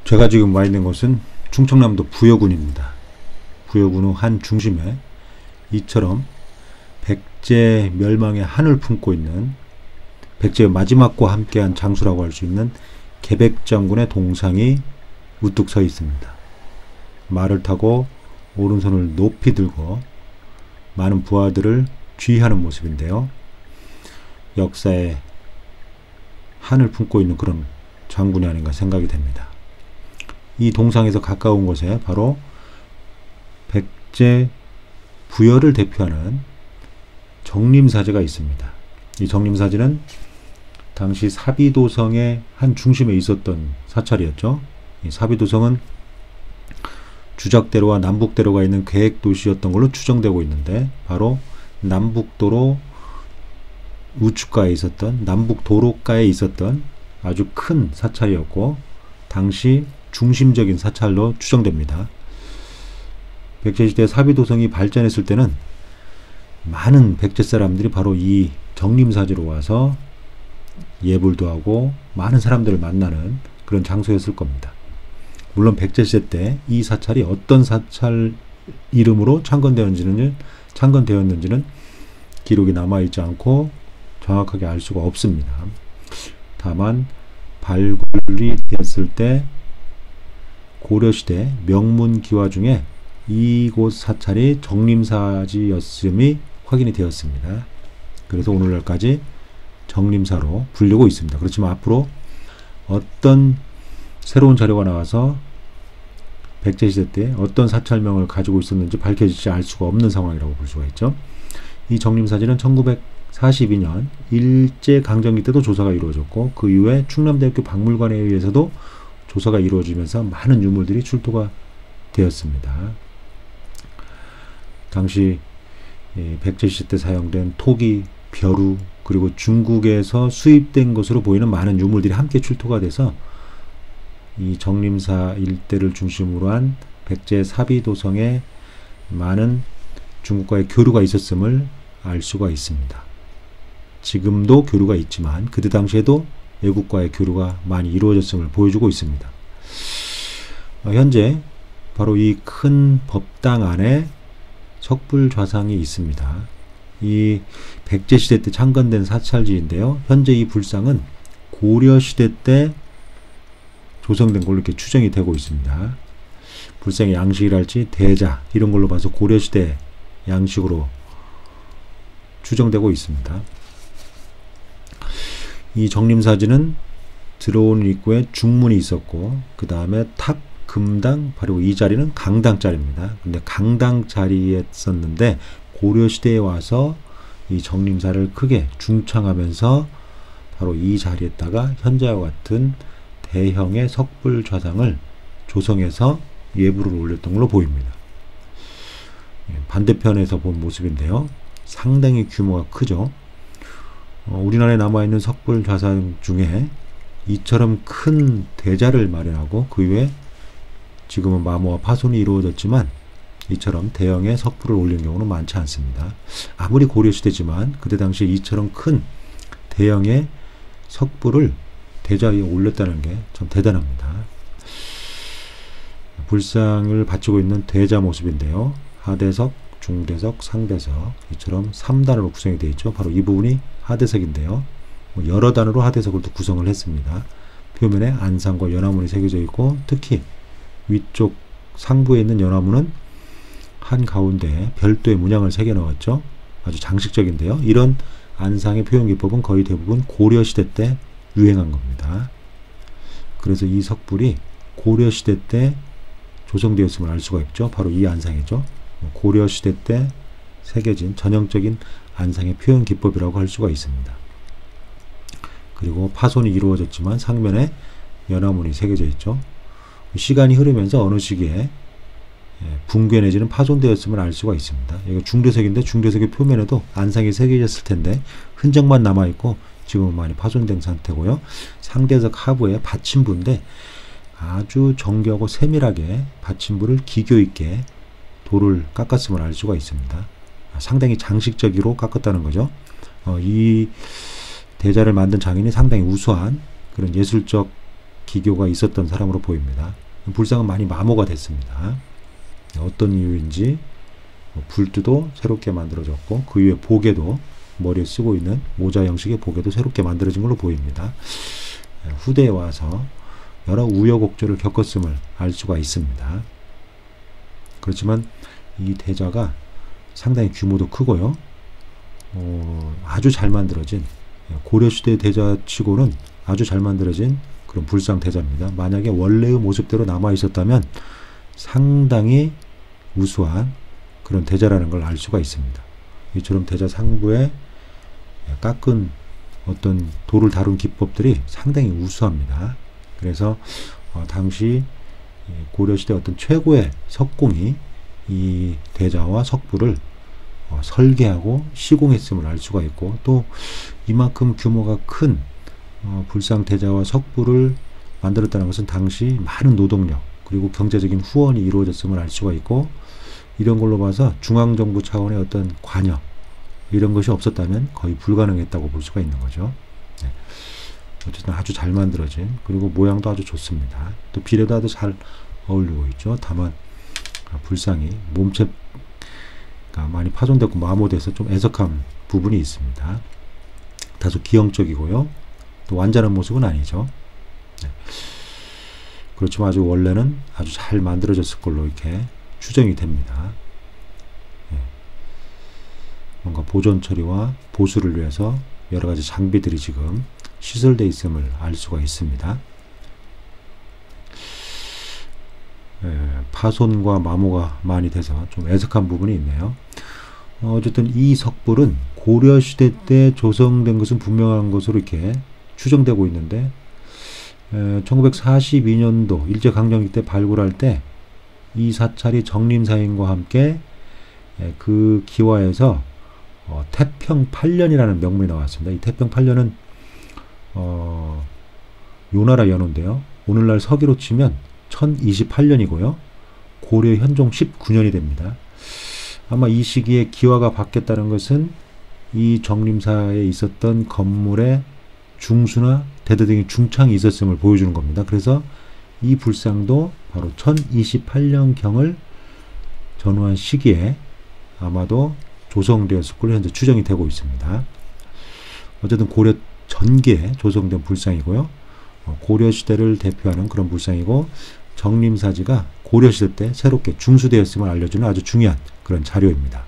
제가 지금 와 있는 곳은 충청남도 부여군입니다. 부여군 한 중심에 이처럼 백제 멸망의 한을 품고 있는 백제의 마지막과 함께한 장수라고 할 수 있는 계백장군의 동상이 우뚝 서 있습니다. 말을 타고 오른손을 높이 들고 많은 부하들을 주의하는 모습인데요. 역사의 한을 품고 있는 그런 장군이 아닌가 생각이 됩니다. 이 동상에서 가까운 곳에 바로 백제 부여를 대표하는 정림사제가 있습니다. 이 정림사제는 당시 사비도성의 한 중심에 있었던 사찰이었죠. 이 사비도성은 주작대로와 남북대로가 있는 계획도시였던 걸로 추정되고 있는데, 바로 남북도로 우측가에 있었던, 남북도로가에 있었던 아주 큰 사찰이었고 당시 중심적인 사찰로 추정됩니다. 백제시대 사비도성이 발전했을 때는 많은 백제 사람들이 바로 이 정림사제로 와서 예불도 하고 많은 사람들을 만나는 그런 장소였을 겁니다. 물론 백제시대 때 이 사찰이 어떤 사찰 이름으로 창건되었는지는 기록이 남아있지 않고 정확하게 알 수가 없습니다. 다만 발굴이 되었을 때 고려시대 명문기와 중에 이곳 사찰이 정림사지였음이 확인이 되었습니다. 그래서 오늘날까지 정림사로 불리고 있습니다. 그렇지만 앞으로 어떤 새로운 자료가 나와서 백제시대 때 어떤 사찰명을 가지고 있었는지 밝혀지지 알 수가 없는 상황이라고 볼 수가 있죠. 이 정림사지는 1942년 일제강점기 때도 조사가 이루어졌고, 그 이후에 충남대학교 박물관에 의해서도 조사가 이루어지면서 많은 유물들이 출토가 되었습니다. 당시 백제시대 때 사용된 토기, 벼루, 그리고 중국에서 수입된 것으로 보이는 많은 유물들이 함께 출토가 돼서 이 정림사 일대를 중심으로 한 백제 사비도성에 많은 중국과의 교류가 있었음을 알 수가 있습니다. 지금도 교류가 있지만 그때 당시에도 외국과의 교류가 많이 이루어졌음을 보여주고 있습니다. 현재 바로 이 큰 법당 안에 석불좌상이 있습니다. 이 백제시대 때 창건된 사찰지인데요. 현재 이 불상은 고려시대 때 조성된 걸로 이렇게 추정이 되고 있습니다. 불상의 양식이랄지 대자 이런 걸로 봐서 고려시대 양식으로 추정되고 있습니다. 이 정림사지는 들어오는 입구에 중문이 있었고, 그 다음에 탑, 금당, 그리고 이 자리는 강당 자리입니다. 근데 강당 자리에 썼는데 고려시대에 와서 이 정림사를 크게 중창하면서 바로 이 자리에다가 현재와 같은 대형의 석불좌상을 조성해서 예불을 올렸던 걸로 보입니다. 반대편에서 본 모습인데요. 상당히 규모가 크죠. 우리나라에 남아있는 석불좌상 중에 이처럼 큰 대자를 마련하고 그 위에 지금은 마모와 파손이 이루어졌지만 이처럼 대형의 석불을 올린 경우는 많지 않습니다. 아무리 고려시대지만 그때 당시에 이처럼 큰 대형의 석불을 대자 위에 올렸다는 게 참 대단합니다. 불상을 바치고 있는 대자 모습인데요. 하대석, 중대석, 상대석, 이처럼 3단으로 구성이 되어 있죠. 바로 이 부분이 하대석인데요. 여러 단으로 하대석을 또 구성을 했습니다. 표면에 안상과 연화문이 새겨져 있고, 특히 위쪽 상부에 있는 연화문은 한가운데 별도의 문양을 새겨 넣었죠. 아주 장식적인데요. 이런 안상의 표현 기법은 거의 대부분 고려시대 때 유행한 겁니다. 그래서 이 석불이 고려시대 때 조성되었음을 알 수가 있죠. 바로 이 안상이죠. 고려시대 때 새겨진 전형적인 안상의 표현 기법이라고 할 수가 있습니다. 그리고 파손이 이루어졌지만 상면에 연화문이 새겨져 있죠. 시간이 흐르면서 어느 시기에 붕괴 내지는 파손되었음을 알 수가 있습니다. 이거 중대석인데 중대석의 표면에도 안상이 새겨졌을 텐데 흔적만 남아있고 지금은 많이 파손된 상태고요. 상대석 하부에 받침부인데 아주 정교하고 세밀하게 받침부를 기교 있게 돌을 깎았음을 알 수가 있습니다. 상당히 장식적으로 깎았다는 거죠. 이 대자를 만든 장인이 상당히 우수한 그런 예술적 기교가 있었던 사람으로 보입니다. 불상은 많이 마모가 됐습니다. 어떤 이유인지 불두도 새롭게 만들어졌고 그 위에 보게도 머리에 쓰고 있는 모자 형식의 보게도 새롭게 만들어진 걸로 보입니다. 후대에 와서 여러 우여곡절을 겪었음을 알 수가 있습니다. 그렇지만 이 대자가 상당히 규모도 크고요. 아주 잘 만들어진 고려시대 대자치고는 아주 잘 만들어진 그런 불상 대자입니다. 만약에 원래의 모습대로 남아 있었다면 상당히 우수한 그런 대자라는 걸 알 수가 있습니다. 이처럼 대자 상부에 깎은 어떤 돌을 다룬 기법들이 상당히 우수합니다. 그래서 당시 고려시대 어떤 최고의 석공이 이 대자와 석부를 설계하고 시공했음을 알 수가 있고, 또 이만큼 규모가 큰 불상 대자와 석부를 만들었다는 것은 당시 많은 노동력 그리고 경제적인 후원이 이루어졌음을 알 수가 있고, 이런 걸로 봐서 중앙정부 차원의 어떤 관여 이런 것이 없었다면 거의 불가능했다고 볼 수가 있는 거죠. 네. 어쨌든 아주 잘 만들어진, 그리고 모양도 아주 좋습니다. 또 비례도 아주 잘 어울리고 있죠. 다만 불상이 몸체가 많이 파손됐고 마모돼서 좀 애석한 부분이 있습니다. 다소 기형적이고요. 또 완전한 모습은 아니죠. 네. 그렇지만 아주 원래는 아주 잘 만들어졌을 걸로 이렇게 추정이 됩니다. 네. 뭔가 보존 처리와 보수를 위해서 여러 가지 장비들이 지금 시설되어 있음을 알 수가 있습니다. 파손과 마모가 많이 돼서 좀 애석한 부분이 있네요. 어쨌든 이 석불은 고려시대 때 조성된 것은 분명한 것으로 이렇게 추정되고 있는데, 1942년도 일제강점기 때 발굴할 때 이 사찰이 정림사인과 함께 그 기와에서 태평 8년이라는 명문이 나왔습니다. 이 태평 8년은 요나라 연호인데요. 오늘날 서기로 치면 1028년이고요. 고려 현종 19년이 됩니다. 아마 이 시기에 기와가 바뀌었다는 것은 이 정림사에 있었던 건물의 중수나 대대적인 중창이 있었음을 보여주는 겁니다. 그래서 이 불상도 바로 1028년경을 전후한 시기에 아마도 조성되었을 걸로 현재 추정이 되고 있습니다. 어쨌든 고려 전기에 조성된 불상이고요. 고려시대를 대표하는 그런 불상이고, 정림사지가 고려시대 때 새롭게 중수되었음을 알려주는 아주 중요한 그런 자료입니다.